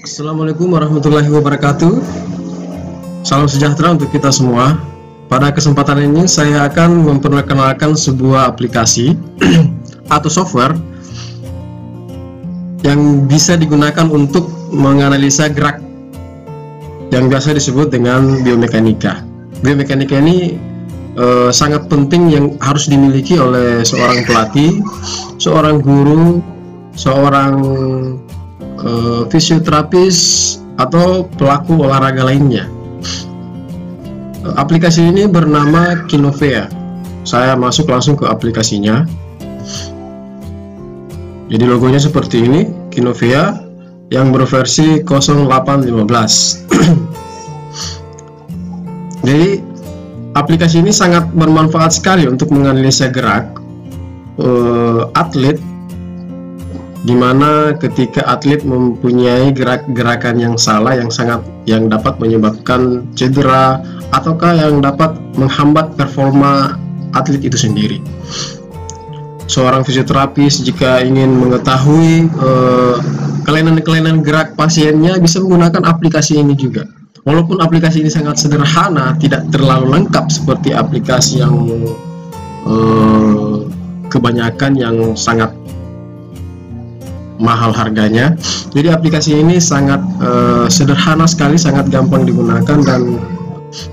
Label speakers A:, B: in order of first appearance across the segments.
A: Assalamualaikum warahmatullahi wabarakatuh. Salam sejahtera untuk kita semua. Pada kesempatan ini saya akan memperkenalkan sebuah aplikasi atau software yang bisa digunakan untuk menganalisa gerak yang biasa disebut dengan biomekanika. Biomekanika ini sangat penting yang harus dimiliki oleh seorang pelatih, seorang guru, seorang fisioterapis atau pelaku olahraga lainnya. Aplikasi ini bernama Kinovea. Saya masuk langsung ke aplikasinya. Jadi logonya seperti ini, Kinovea yang berversi 0815. Jadi aplikasi ini sangat bermanfaat sekali untuk menganalisa gerak atlet, dimana ketika atlet mempunyai gerakan yang salah yang dapat menyebabkan cedera ataukah yang dapat menghambat performa atlet itu sendiri. Seorang fisioterapis jika ingin mengetahui kelainan-kelainan gerak pasiennya bisa menggunakan aplikasi ini juga. Walaupun aplikasi ini sangat sederhana, tidak terlalu lengkap seperti aplikasi yang kebanyakan yang sangat mahal harganya. Jadi aplikasi ini sangat sederhana sekali, sangat gampang digunakan, dan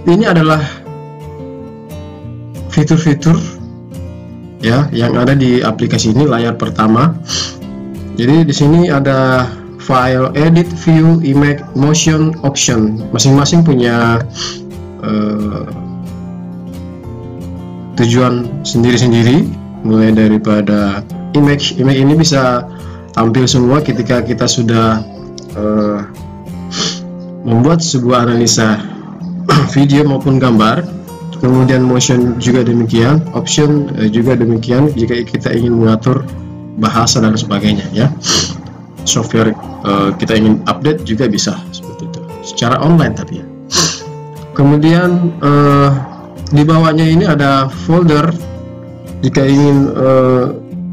A: ini adalah fitur-fitur ya yang ada di aplikasi ini. Layar pertama. Jadi di sini ada file, edit, view, image, motion, option. Masing-masing punya tujuan sendiri-sendiri. Mulai daripada image ini bisa tampil semua ketika kita sudah membuat sebuah analisa video maupun gambar. Kemudian motion juga demikian, option juga demikian jika kita ingin mengatur bahasa dan sebagainya ya. Software kita ingin update juga bisa seperti itu secara online tapi ya. Kemudian di bawahnya ini ada folder jika ingin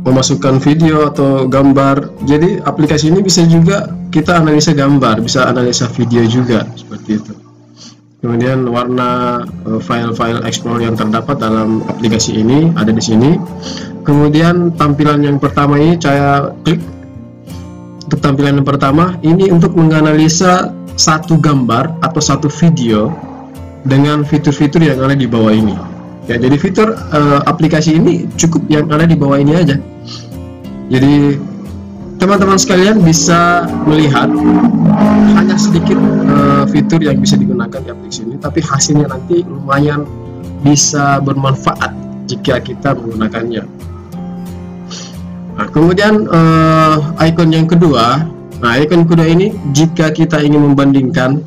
A: memasukkan video atau gambar. Jadi aplikasi ini bisa juga kita analisa gambar, bisa analisa video juga seperti itu. Kemudian warna file-file explore yang terdapat dalam aplikasi ini ada di sini. Kemudian tampilan yang pertama ini saya klik. Untuk tampilan yang pertama ini untuk menganalisa satu gambar atau satu video dengan fitur-fitur yang ada di bawah ini. Ya, jadi fitur aplikasi ini cukup yang ada di bawah ini aja. Jadi teman-teman sekalian bisa melihat hanya sedikit fitur yang bisa digunakan di aplikasi ini, tapi hasilnya nanti lumayan bisa bermanfaat jika kita menggunakannya. Nah, kemudian icon yang kedua. Nah, icon kedua ini jika kita ingin membandingkan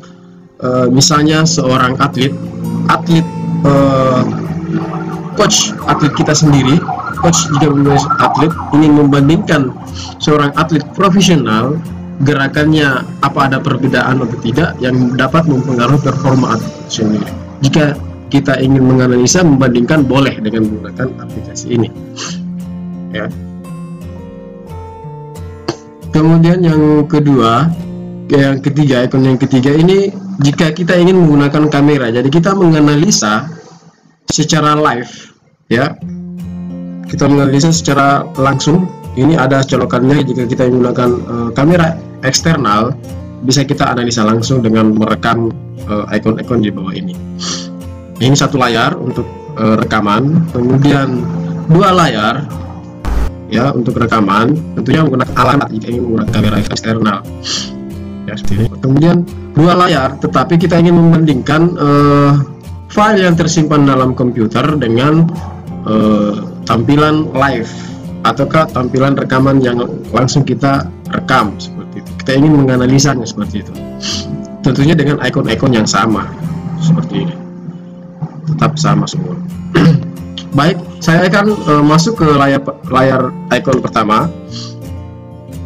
A: misalnya seorang atlet coach atlet kita sendiri, coach jika menjadi atlet ingin membandingkan seorang atlet profesional, gerakannya apa ada perbedaan atau tidak yang dapat mempengaruhi performa atlet sendiri. Jika kita ingin menganalisa, membandingkan, boleh dengan menggunakan aplikasi ini ya. Kemudian yang ketiga, icon yang ketiga ini jika kita ingin menggunakan kamera, jadi kita menganalisa secara live ya, kita menganalisa secara langsung. Ini ada colokannya. Jika kita menggunakan kamera eksternal, bisa kita analisa langsung dengan merekam icon-icon di bawah ini. Ini satu layar untuk rekaman, kemudian dua layar ya untuk rekaman, tentunya menggunakan alat jika ingin menggunakan kamera eksternal ya, seperti ini. Kemudian dua layar, tetapi kita ingin membandingkan file yang tersimpan dalam komputer dengan tampilan live ataukah tampilan rekaman yang langsung kita rekam seperti itu. Kita ingin menganalisanya seperti itu. Tentunya dengan icon-icon yang sama seperti ini. Tetap sama semua. Baik, saya akan masuk ke layar icon pertama.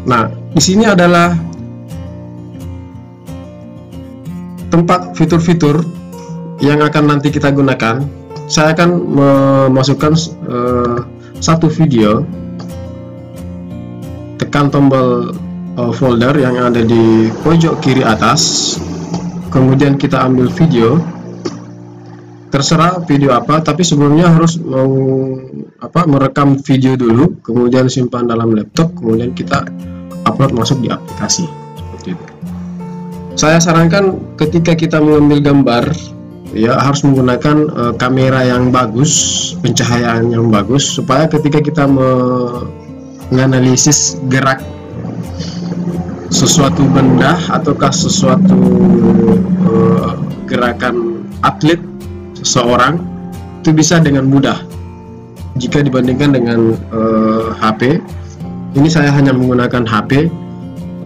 A: Nah, di sini adalah tempat fitur-fitur yang akan nanti kita gunakan. Saya akan memasukkan satu video, tekan tombol folder yang ada di pojok kiri atas, kemudian kita ambil video, terserah video apa, tapi sebelumnya harus merekam video dulu, kemudian simpan dalam laptop, kemudian kita upload masuk di aplikasi seperti itu. Saya sarankan ketika kita mengambil gambar ya harus menggunakan kamera yang bagus, pencahayaan yang bagus, supaya ketika kita menganalisis gerak sesuatu benda ataukah sesuatu gerakan atlet seseorang itu bisa dengan mudah. Jika dibandingkan dengan HP, ini saya hanya menggunakan HP,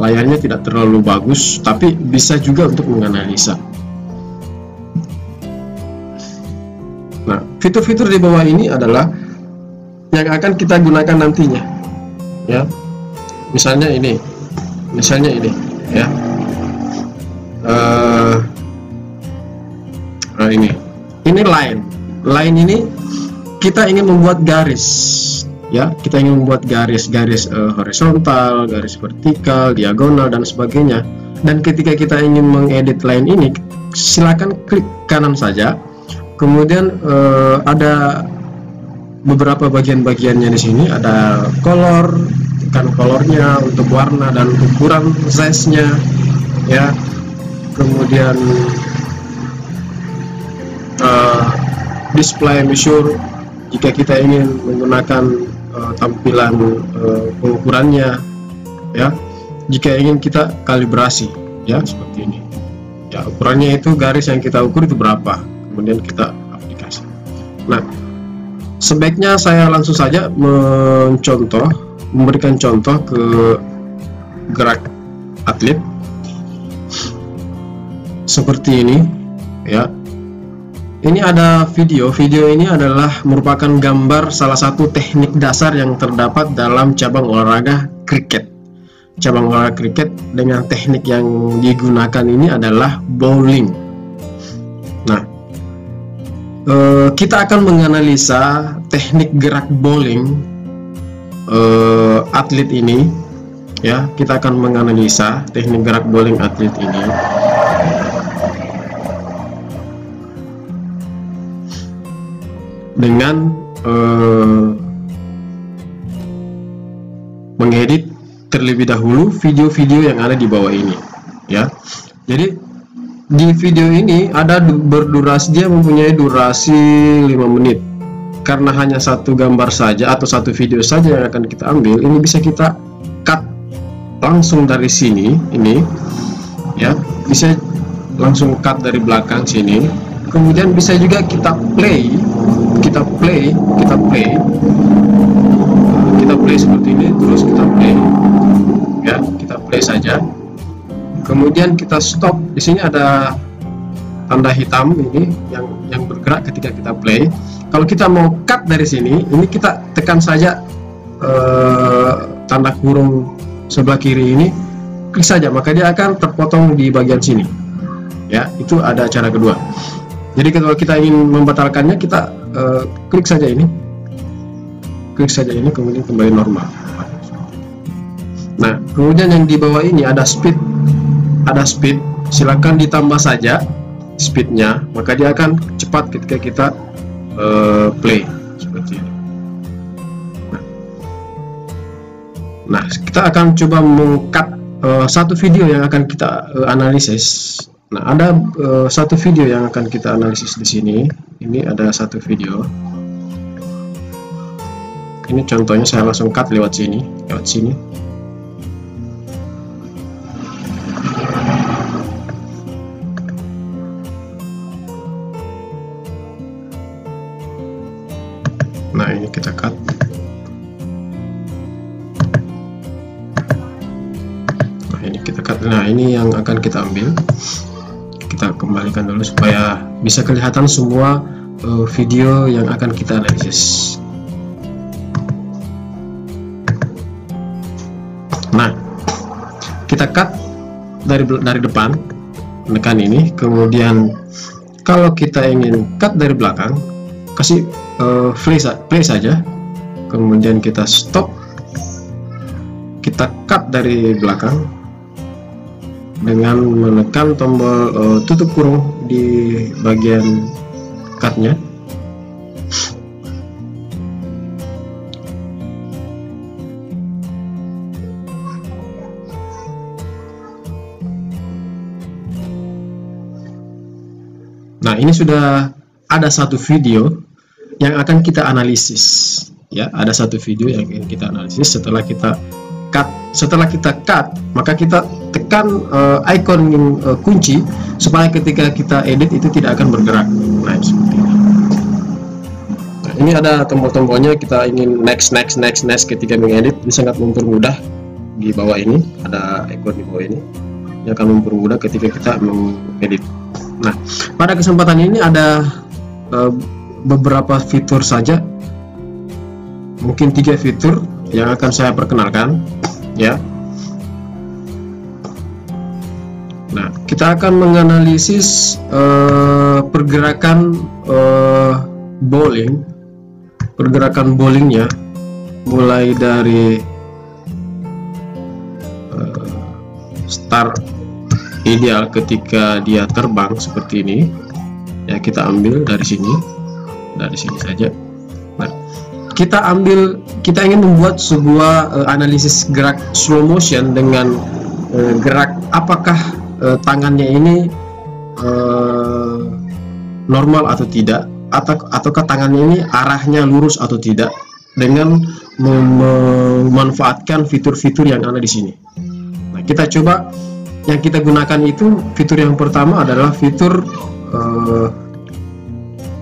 A: layarnya tidak terlalu bagus, tapi bisa juga untuk menganalisa. Nah, fitur-fitur di bawah ini adalah yang akan kita gunakan nantinya, ya. Misalnya ini ya. Ini line ini kita ingin membuat garis, ya. Kita ingin membuat garis horizontal, garis vertikal, diagonal dan sebagainya. Dan ketika kita ingin mengedit line ini, silakan klik kanan saja. Kemudian ada beberapa bagian-bagiannya di sini, ada color, tekan colornya untuk warna dan ukuran size-nya, ya. Kemudian display measure jika kita ingin menggunakan tampilan pengukurannya, ya. Jika ingin kita kalibrasi, ya, seperti ini, ya, ukurannya itu garis yang kita ukur itu berapa, kemudian kita aplikasi. Nah, sebaiknya saya langsung saja memberikan contoh ke gerak atlet seperti ini, ya. Ini ada video ini adalah merupakan gambar salah satu teknik dasar yang terdapat dalam cabang olahraga kriket. Cabang olahraga kriket dengan teknik yang digunakan ini adalah bowling. Nah, kita akan menganalisa teknik gerak bowling atlet ini, ya. Kita akan menganalisa teknik gerak bowling atlet ini dengan mengedit terlebih dahulu video-video yang ada di bawah ini, ya. Jadi di video ini dia mempunyai durasi 5 menit. Karena hanya satu gambar saja atau satu video saja yang akan kita ambil, ini bisa kita cut langsung dari sini, ini, ya, bisa langsung cut dari belakang sini. Kemudian bisa juga kita play seperti ini, terus kita play, ya, kita play saja. Kemudian kita stop. Di sini ada tanda hitam ini yang bergerak ketika kita play. Kalau kita mau cut dari sini, ini kita tekan saja tanda kurung sebelah kiri ini, klik saja, maka dia akan terpotong di bagian sini, ya. Itu ada cara kedua. Jadi kalau kita ingin membatalkannya, kita klik saja ini, kemudian kembali normal. Nah, kemudian yang di bawah ini ada speed, silakan ditambah saja speednya, maka dia akan cepat ketika kita play seperti ini. Nah, kita akan coba meng-cut satu video yang akan kita analisis. Nah, ada satu video yang akan kita analisis di sini. Ini ada satu video. Ini contohnya, saya langsung cut lewat sini. Nah, ini kita cut. Nah, ini yang akan kita ambil. Kita kembalikan dulu supaya bisa kelihatan semua video yang akan kita analisis. Nah, kita cut dari depan, menekan ini. Kemudian kalau kita ingin cut dari belakang, kasih play saja, kemudian kita stop, kita cut dari belakang dengan menekan tombol tutup kurung di bagian cutnya. Nah, ini sudah ada satu video yang akan kita analisis, ya. Ada satu video yang akan kita analisis setelah kita cut. Setelah kita cut, maka kita tekan icon kunci supaya ketika kita edit itu tidak akan bergerak. Nah, seperti ini. Nah, ini ada tombol-tombolnya. Kita ingin next ketika mengedit, ini sangat mempermudah. Di bawah ini ada icon di bawah ini yang akan mempermudah ketika kita mengedit. Nah, pada kesempatan ini ada beberapa fitur saja, mungkin 3 fitur yang akan saya perkenalkan, ya. Nah, kita akan menganalisis pergerakan bowlingnya, mulai dari start ideal ketika dia terbang seperti ini, ya. Kita ambil dari sini saja. Nah, kita ingin membuat sebuah analisis gerak slow motion dengan gerak apakah tangannya ini normal atau tidak, ataukah tangannya ini arahnya lurus atau tidak, dengan memanfaatkan fitur-fitur yang ada di sini. Nah, kita coba. Yang kita gunakan itu, fitur yang pertama adalah fitur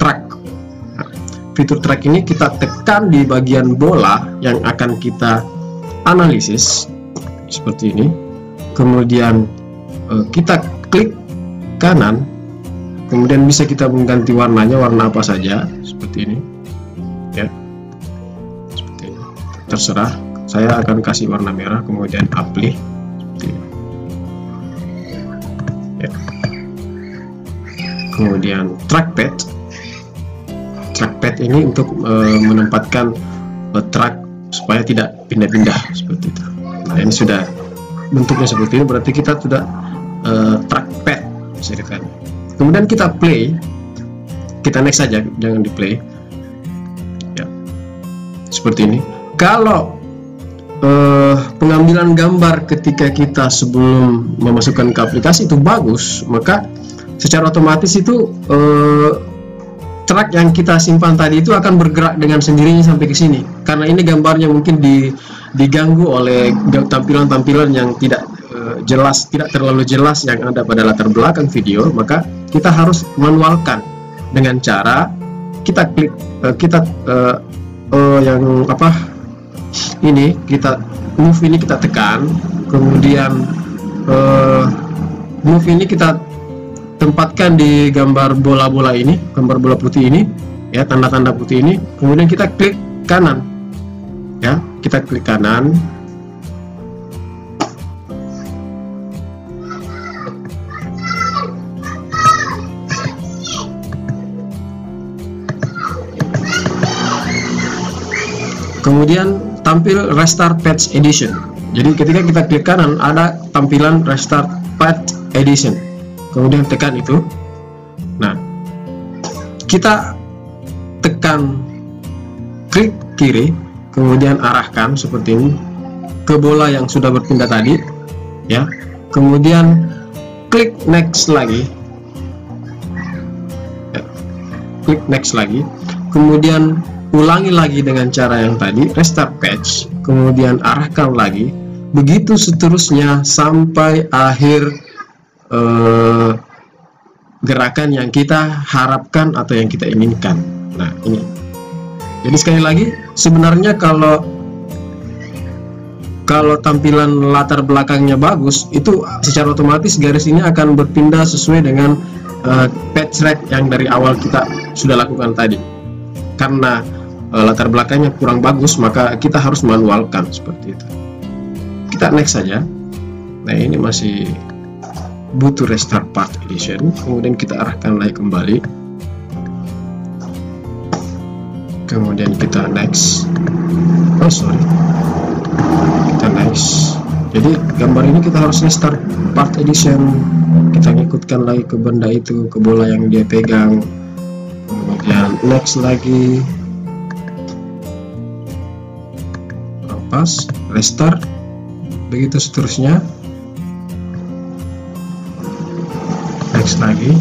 A: track. Nah, fitur track ini kita tekan di bagian bola yang akan kita analisis seperti ini. Kemudian kita klik kanan, kemudian bisa kita mengganti warnanya, warna apa saja seperti ini, ya. Seperti ini, terserah. Saya akan kasih warna merah, kemudian apply seperti ini. Ya. Kemudian trackpad ini untuk menempatkan track supaya tidak pindah-pindah seperti itu. Nah, ini sudah bentuknya seperti ini, berarti kita sudah trackpad ceritanya. Kemudian kita play, kita next saja, jangan di play, ya. Seperti ini. Kalau pengambilan gambar ketika kita sebelum memasukkan ke aplikasi itu bagus, maka secara otomatis itu track yang kita simpan tadi itu akan bergerak dengan sendirinya sampai ke sini. Karena ini gambarnya mungkin diganggu oleh tampilan-tampilan yang tidak jelas, tidak terlalu jelas yang ada pada latar belakang video, maka kita harus manualkan dengan cara kita klik ini, kita move ini kita tekan, kemudian move ini kita tempatkan di gambar bola-bola ini, gambar bola putih ini, ya, tanda-tanda putih ini. Kemudian kita klik kanan, ya, kita klik kanan. Kemudian tampil Restart Patch Edition. Jadi ketika kita klik kanan ada tampilan Restart Patch Edition. Kemudian tekan itu. Nah, kita tekan klik kiri, kemudian arahkan seperti ini ke bola yang sudah berpindah tadi, ya. Kemudian klik next lagi. Ya. Klik next lagi. Kemudian ulangi lagi dengan cara yang tadi, restart patch, kemudian arahkan lagi, begitu seterusnya sampai akhir gerakan yang kita harapkan atau yang kita inginkan. Nah, ini. Jadi sekali lagi, sebenarnya kalau tampilan latar belakangnya bagus, itu secara otomatis garis ini akan berpindah sesuai dengan patch track yang dari awal kita sudah lakukan tadi. Karena latar belakangnya kurang bagus, maka kita harus manualkan seperti itu. Kita next saja. Nah, ini masih butuh restart path edition. Kemudian kita arahkan lagi kembali, kemudian kita next. Kita next. Jadi gambar ini kita harus restart path edition. Kita ngikutkan lagi ke benda itu, ke bola yang dia pegang, kemudian next lagi, lepas restart, begitu seterusnya, next lagi.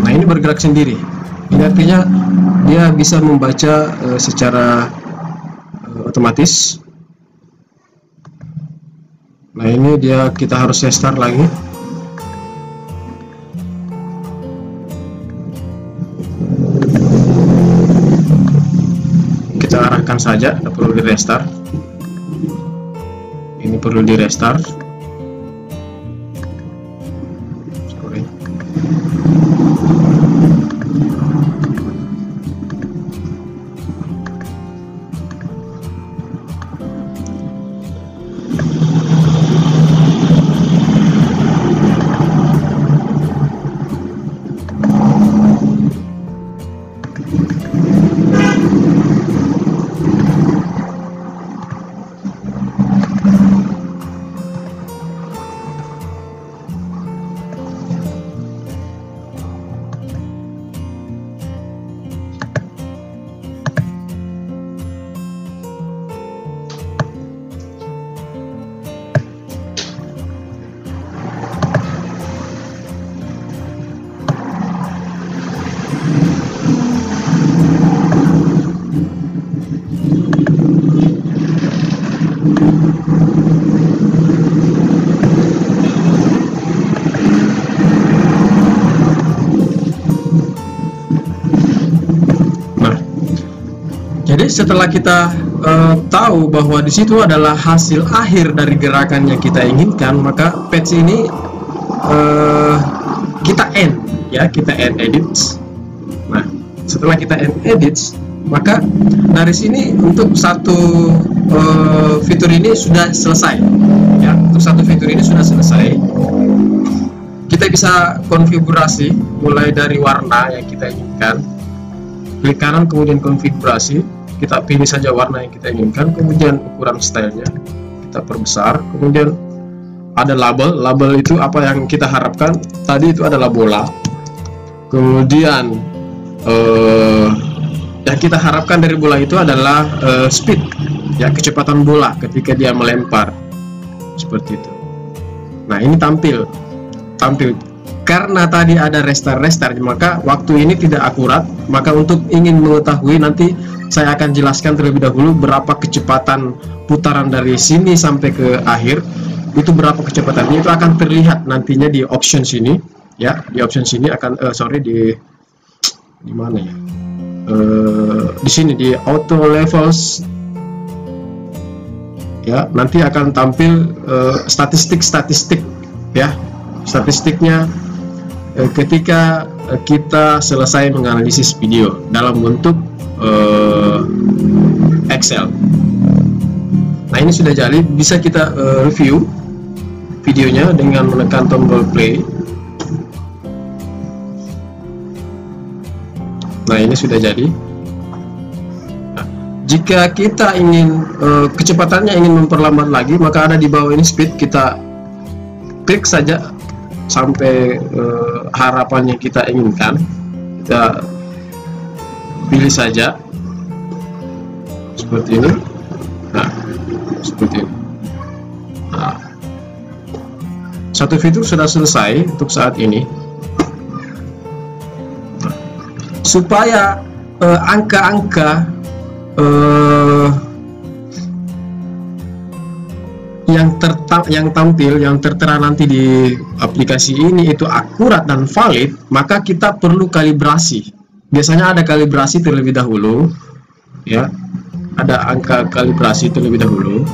A: Nah, ini bergerak sendiri. Ini artinya dia bisa membaca secara otomatis. Nah, ini kita harus restart lagi. Kita arahkan saja, tidak perlu di restart. Ini perlu di restart. Sorry. Jadi setelah kita tahu bahwa di situ adalah hasil akhir dari gerakan yang kita inginkan, maka patch ini kita end, ya, kita end edits. Nah, setelah kita end edits, maka dari sini untuk satu fitur ini sudah selesai, ya. Untuk satu fitur ini sudah selesai. Kita bisa konfigurasi mulai dari warna yang kita inginkan. Klik kanan kemudian konfigurasi, kita pilih saja warna yang kita inginkan, kemudian ukuran stylenya kita perbesar, kemudian ada label itu apa yang kita harapkan. Tadi itu adalah bola, kemudian yang kita harapkan dari bola itu adalah speed, ya, kecepatan bola ketika dia melempar, seperti itu. Nah, ini tampil karena tadi ada restart, maka waktu ini tidak akurat. Maka untuk ingin mengetahui, nanti saya akan jelaskan terlebih dahulu berapa kecepatan putaran dari sini sampai ke akhir, itu berapa kecepatannya, itu akan terlihat nantinya di option sini, ya. Di option sini akan di mana ya, di sini di auto levels, ya, nanti akan tampil statistik, ya, statistiknya ketika kita selesai menganalisis video dalam bentuk Excel. Nah, ini sudah jadi, bisa kita review videonya dengan menekan tombol play. Nah, ini sudah jadi. Nah, jika kita ingin kecepatannya ingin memperlambat lagi, maka ada di bawah ini speed, kita klik saja sampai harapan yang kita inginkan, kita pilih saja seperti ini. Nah, seperti ini. Nah, satu fitur sudah selesai untuk saat ini. Nah, supaya angka-angka yang tampil, yang tertera nanti di aplikasi ini itu akurat dan valid, maka kita perlu kalibrasi. Biasanya ada kalibrasi terlebih dahulu, ya, ada angka kalibrasi terlebih dahulu.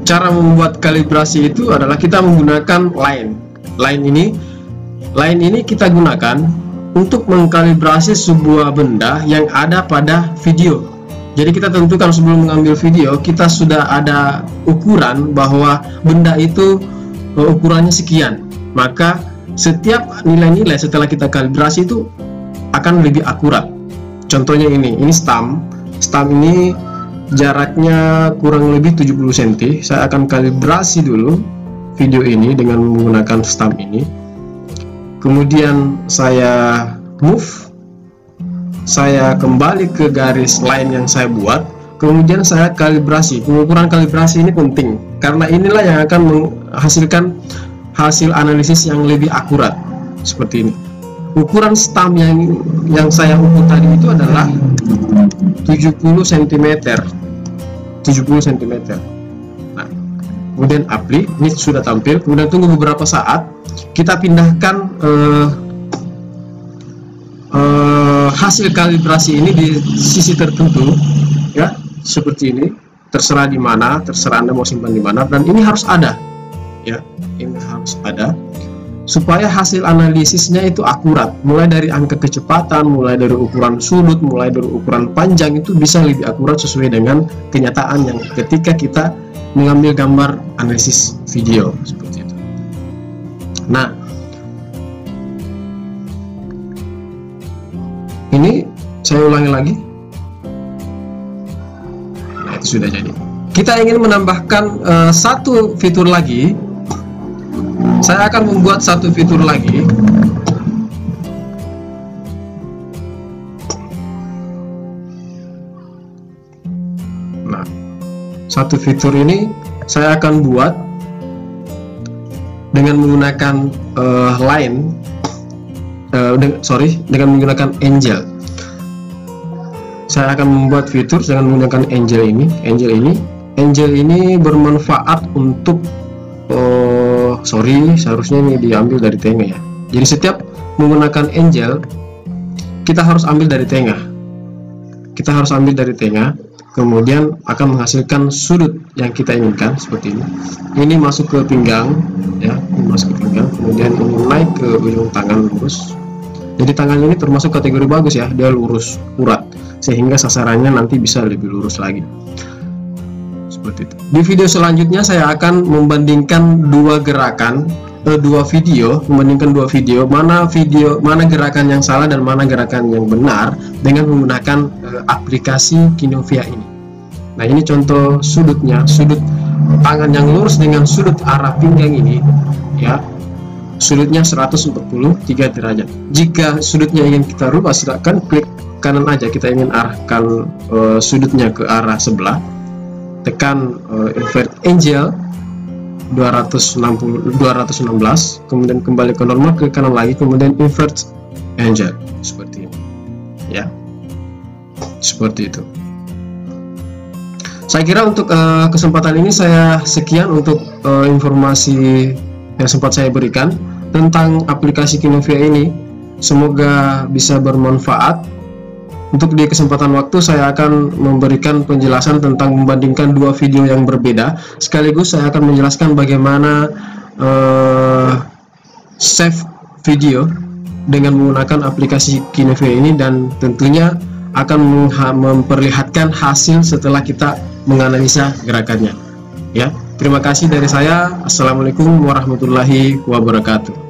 A: Cara membuat kalibrasi itu adalah kita menggunakan line ini Line ini kita gunakan untuk mengkalibrasi sebuah benda yang ada pada video. Jadi kita tentukan sebelum mengambil video, kita sudah ada ukuran bahwa benda itu ukurannya sekian. Maka setiap nilai-nilai setelah kita kalibrasi itu akan lebih akurat. Contohnya ini stump ini jaraknya kurang lebih 70 cm. Saya akan kalibrasi dulu video ini dengan menggunakan stump ini. Kemudian saya move, saya kembali ke garis line yang saya buat, kemudian saya kalibrasi. Pengukuran kalibrasi ini penting karena inilah yang akan menghasilkan hasil analisis yang lebih akurat. Seperti ini. Ukuran stump yang saya ukur tadi itu adalah 70 cm. 70 cm. Nah, kemudian apply, ini sudah tampil. Kemudian tunggu beberapa saat, kita pindahkan hasil kalibrasi ini di sisi tertentu, ya, seperti ini. Terserah di mana, terserah Anda mau simpan di mana, dan ini harus ada, ya, ini harus ada supaya hasil analisisnya itu akurat. Mulai dari angka kecepatan, mulai dari ukuran sudut, mulai dari ukuran panjang itu bisa lebih akurat sesuai dengan kenyataan yang ketika kita mengambil gambar analisis video seperti itu. Nah, ini saya ulangi lagi. Nah, itu sudah jadi. Kita ingin menambahkan satu fitur lagi. Saya akan membuat satu fitur lagi. Nah, satu fitur ini saya akan buat dengan menggunakan line, dengan menggunakan angel. Saya akan membuat fitur dengan menggunakan angel ini. Angel ini bermanfaat untuk seharusnya ini diambil dari tengah ya. Jadi setiap menggunakan angel kita harus ambil dari tengah. Kemudian akan menghasilkan sudut yang kita inginkan seperti ini. Ini masuk ke pinggang ya, ini masuk ke pinggang. Kemudian ini naik ke ujung tangan lurus. Jadi tangan ini termasuk kategori bagus ya, dia lurus, akurat, sehingga sasarannya nanti bisa lebih lurus lagi. Seperti itu. Di video selanjutnya saya akan membandingkan dua video, mana gerakan yang salah dan mana gerakan yang benar dengan menggunakan aplikasi Kinovia ini. Nah, ini contoh sudutnya, sudut tangan yang lurus dengan sudut arah pinggang ini ya. Sudutnya 143 derajat. Jika sudutnya ingin kita rubah, silakan klik kanan aja. Kita ingin arahkan sudutnya ke arah sebelah, tekan invert angel 216, kemudian kembali ke normal, ke kanan lagi, kemudian invert angel seperti ini ya, seperti itu. Saya kira untuk kesempatan ini saya sekian untuk informasi yang sempat saya berikan tentang aplikasi Kinovia ini. Semoga bisa bermanfaat. Untuk di kesempatan waktu saya akan memberikan penjelasan tentang membandingkan dua video yang berbeda. Sekaligus saya akan menjelaskan bagaimana save video dengan menggunakan aplikasi Kinovia ini, dan tentunya akan memperlihatkan hasil setelah kita menganalisa gerakannya. Ya, terima kasih dari saya. Assalamualaikum warahmatullahi wabarakatuh.